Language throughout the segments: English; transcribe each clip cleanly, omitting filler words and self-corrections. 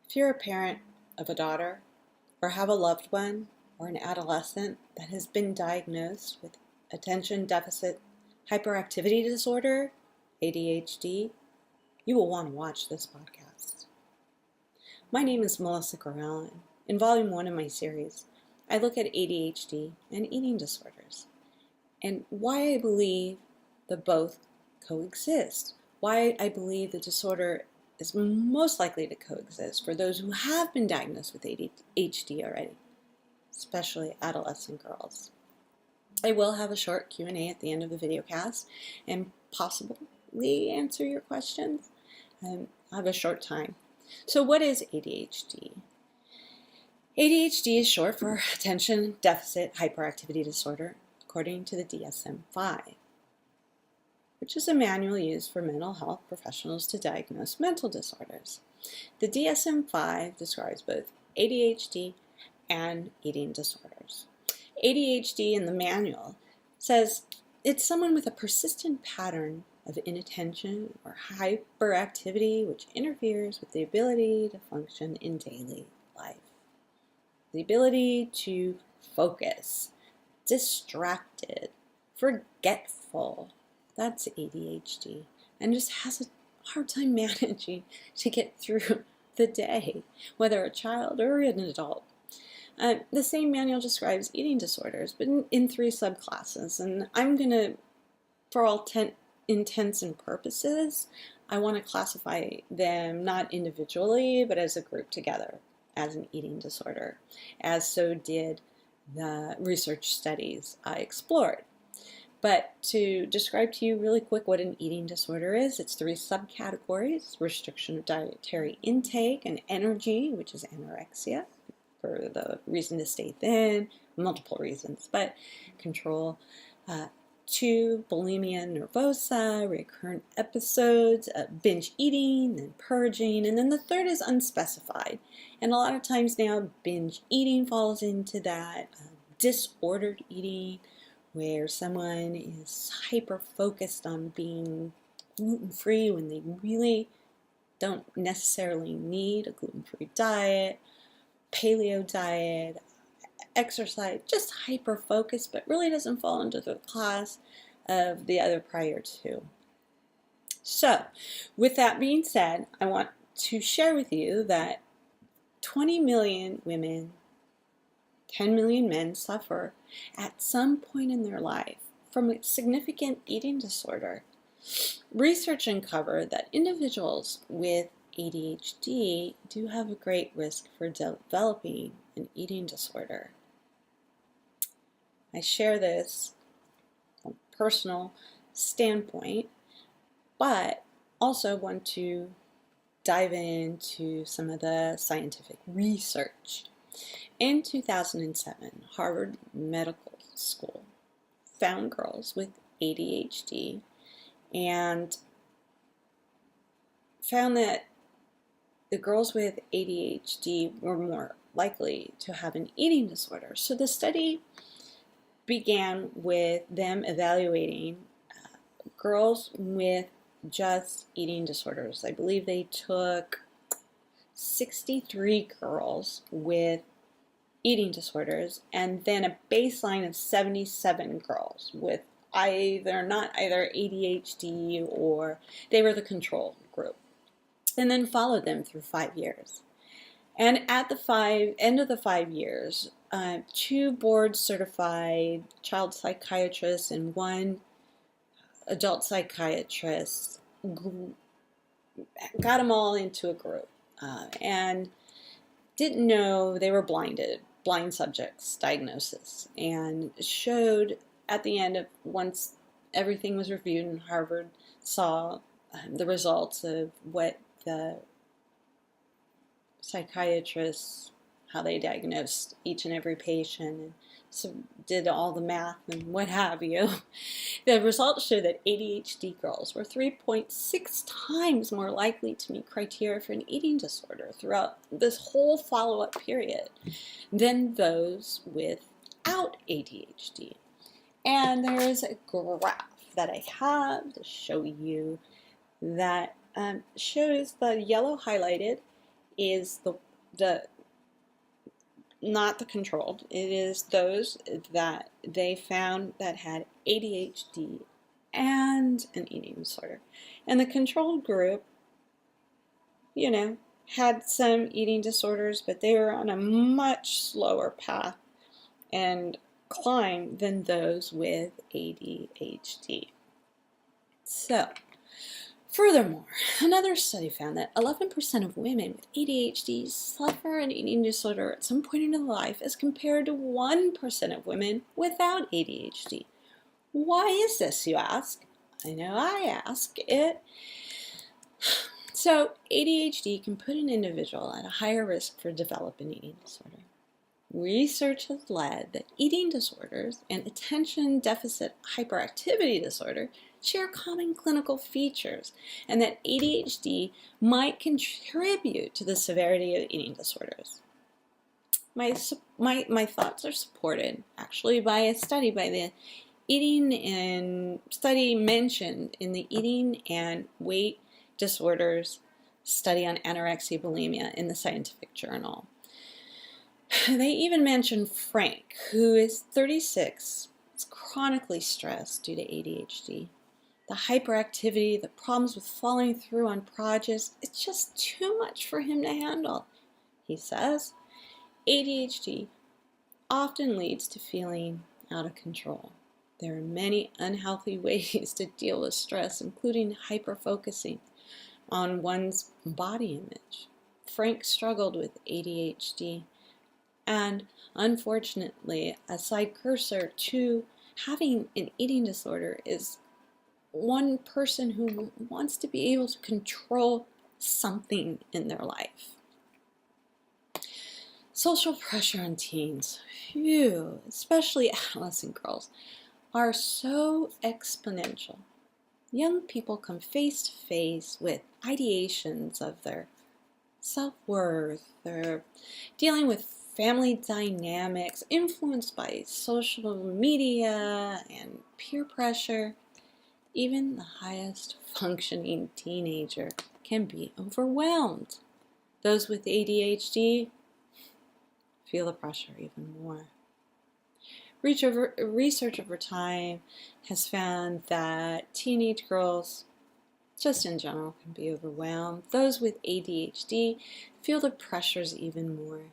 If you're a parent of a daughter or have a loved one or an adolescent that has been diagnosed with attention deficit hyperactivity disorder, ADHD, you will want to watch this podcast. My name is Melissa Correll. In Volume 1 of my series, I look at ADHD and eating disorders and why I believe that both coexist, why I believe the disorder is most likely to coexist for those who have been diagnosed with ADHD already, especially adolescent girls. I will have a short Q&A at the end of the video cast and possibly answer your questions. I have a short time. So what is ADHD? ADHD is short for Attention Deficit Hyperactivity Disorder, according to the DSM-5, which is a manual used for mental health professionals to diagnose mental disorders. The DSM-5 describes both ADHD and eating disorders. ADHD in the manual says it's someone with a persistent pattern of inattention or hyperactivity which interferes with the ability to function in daily life. The ability to focus, distracted, forgetful, that's ADHD, and just has a hard time managing to get through the day, whether a child or an adult. The same manual describes eating disorders, but in 3 subclasses, and I'm going to, for all intents and purposes, I want to classify them not individually, but as a group together as an eating disorder, as so did the research studies I explored. But to describe to you really quick what an eating disorder is, it's 3 subcategories: restriction of dietary intake and energy, which is anorexia, for the reason to stay thin, multiple reasons, but control. 2, bulimia nervosa, recurrent episodes, binge eating, and purging, and then the 3rd is unspecified. And a lot of times now binge eating falls into that, disordered eating, where someone is hyper-focused on being gluten-free when they really don't necessarily need a gluten-free diet, paleo diet, exercise, just hyper-focused, but really doesn't fall into the class of the other prior 2. So, with that being said, I want to share with you that 20 million women, 10 million men suffer at some point in their life from a significant eating disorder. Research uncovered that individuals with ADHD do have a great risk for developing an eating disorder. I share this from a personal standpoint, but also want to dive into some of the scientific research. In 2007, Harvard Medical School found girls with ADHD and found that the girls with ADHD were more likely to have an eating disorder. So the study began with them evaluating girls with just eating disorders. I believe they took 63 girls with eating disorders and then a baseline of 77 girls with not either ADHD or they were the control group, and then followed them through 5 years. And at the end of the 5 years, 2 board-certified child psychiatrists and 1 adult psychiatrist got them all into a group and didn't know they were blind subjects diagnosis, and showed at the end of, once everything was reviewed and Harvard saw the results of what the psychiatrists, how they diagnosed each and every patient, and so did all the math and what have you. The results show that ADHD girls were 3.6 times more likely to meet criteria for an eating disorder throughout this whole follow-up period than those without ADHD. And there's a graph that I have to show you that shows the yellow highlighted is the not the controlled. It is those that they found that had ADHD and an eating disorder. And the controlled group, had some eating disorders, but they were on a much slower path and climb than those with ADHD. So, furthermore, another study found that 11% of women with ADHD suffer an eating disorder at some point in their life as compared to 1% of women without ADHD. Why is this, you ask? I know I ask it. So, ADHD can put an individual at a higher risk for developing an eating disorder. Research has led that eating disorders and attention deficit hyperactivity disorder share common clinical features, and that ADHD might contribute to the severity of eating disorders. My thoughts are supported actually by a study by the study mentioned in the Eating and Weight Disorders study on anorexia bulimia in the Scientific Journal. They even mentioned Frank, who is 36, is chronically stressed due to ADHD. The hyperactivity, the problems with following through on projects, it's just too much for him to handle. He says, ADHD often leads to feeling out of control. There are many unhealthy ways to deal with stress, including hyperfocusing on one's body image. Frank struggled with ADHD, and unfortunately, a side cursor to having an eating disorder is one person who wants to be able to control something in their life. Social pressure on teens, especially adolescent girls, are so exponential. Young people come face to face with ideations of their self-worth. They're dealing with family dynamics influenced by social media and peer pressure. Even the highest functioning teenager can be overwhelmed. Those with ADHD feel the pressure even more. Research over time has found that teenage girls, just in general, can be overwhelmed. Those with ADHD feel the pressures even more.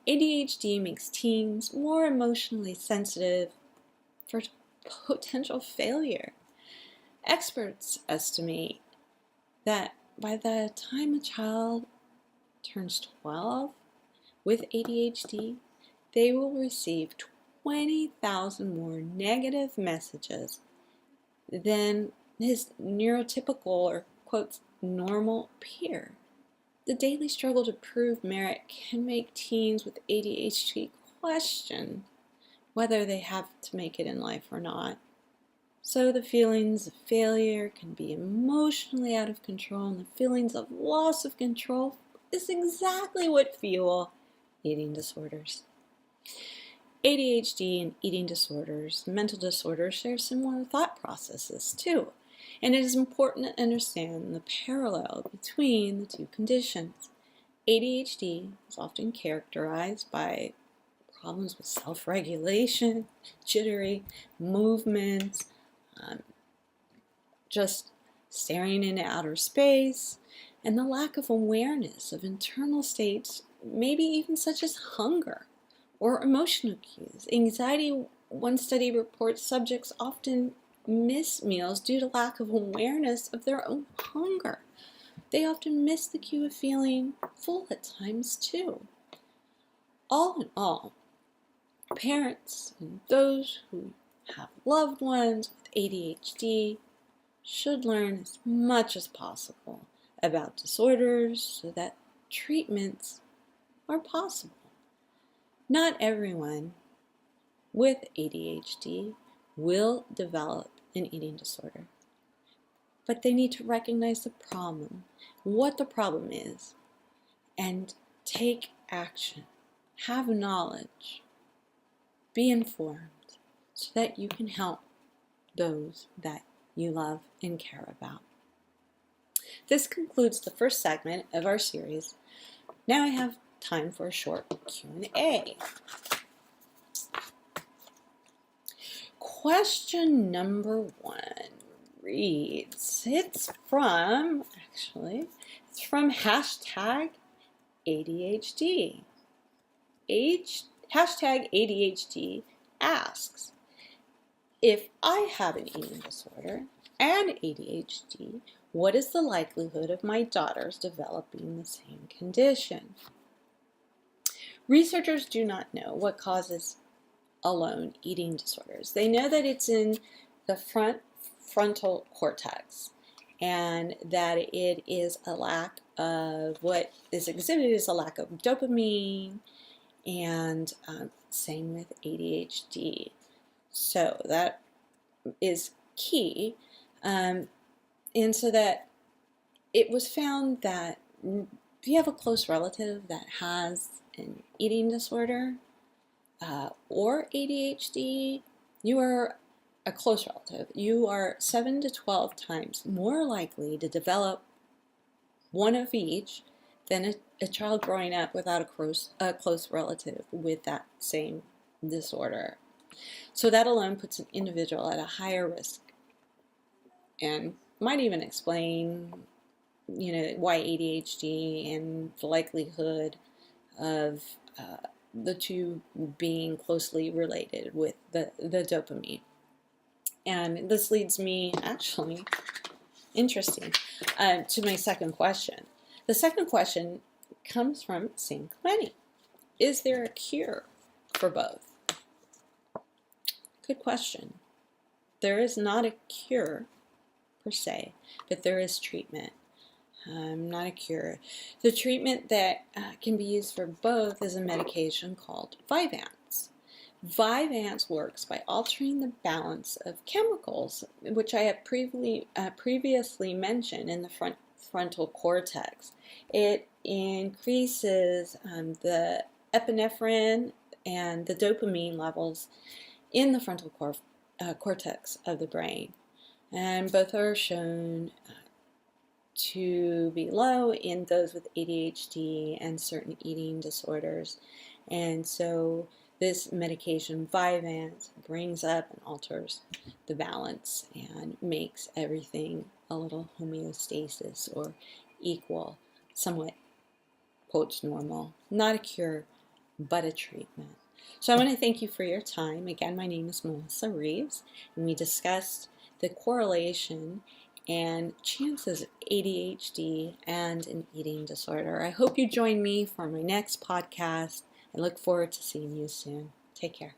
ADHD makes teens more emotionally sensitive for potential failure. Experts estimate that by the time a child turns 12 with ADHD, they will receive 20,000 more negative messages than his neurotypical or, quote, normal peer. The daily struggle to prove merit can make teens with ADHD question whether they have to make it in life or not. So the feelings of failure can be emotionally out of control, and the feelings of loss of control is exactly what fuel eating disorders. ADHD and eating disorders, mental disorders, share similar thought processes too. And it is important to understand the parallel between the two conditions. ADHD is often characterized by problems with self-regulation, jittery movements, just staring into outer space, and the lack of awareness of internal states, maybe even such as hunger or emotional cues. Anxiety, one study reports subjects often miss meals due to lack of awareness of their own hunger. They often miss the cue of feeling full at times too. All in all, parents and those who have loved ones with ADHD should learn as much as possible about disorders so that treatments are possible. Not everyone with ADHD will develop an eating disorder, but they need to recognize the problem, what the problem is, and take action, have knowledge, be informed, so that you can help those that you love and care about. This concludes the first segment of our series, Now I have time for a short Q&A. Question number 1 reads, it's from hashtag ADHD. Hashtag ADHD asks, if I have an eating disorder and ADHD, what is the likelihood of my daughters developing the same condition? Researchers do not know what causes alone eating disorders. They know that it's in the frontal cortex and that it is a lack of, what is exhibited is a lack of dopamine, and same with ADHD. So that is key. And so that it was found that if you have a close relative that has an eating disorder or ADHD, you are a close relative. You are 7 to 12 times more likely to develop one of each than a child growing up without a close relative with that same disorder. So that alone puts an individual at a higher risk, and might even explain, why ADHD and the likelihood of the two being closely related with the dopamine. And this leads me, actually, interesting, to my second question. The second question comes from San Clemente. Is there a cure for both? Good question. There is not a cure per se, but there is treatment. Not a cure. The treatment that can be used for both is a medication called Vyvanse. Vyvanse works by altering the balance of chemicals, which I have previously mentioned in the frontal cortex. It increases the epinephrine and the dopamine levels in the frontal cortex of the brain. And both are shown to be low in those with ADHD and certain eating disorders. And so this medication, Vyvanse, brings up and alters the balance and makes everything a little homeostasis or equal, somewhat, quotes, normal. Not a cure, but a treatment. So I want to thank you for your time. Again, my name is Melissa Reeves, and we discussed the correlation and chances of ADHD and an eating disorder. I hope you join me for my next podcast. I look forward to seeing you soon. Take care.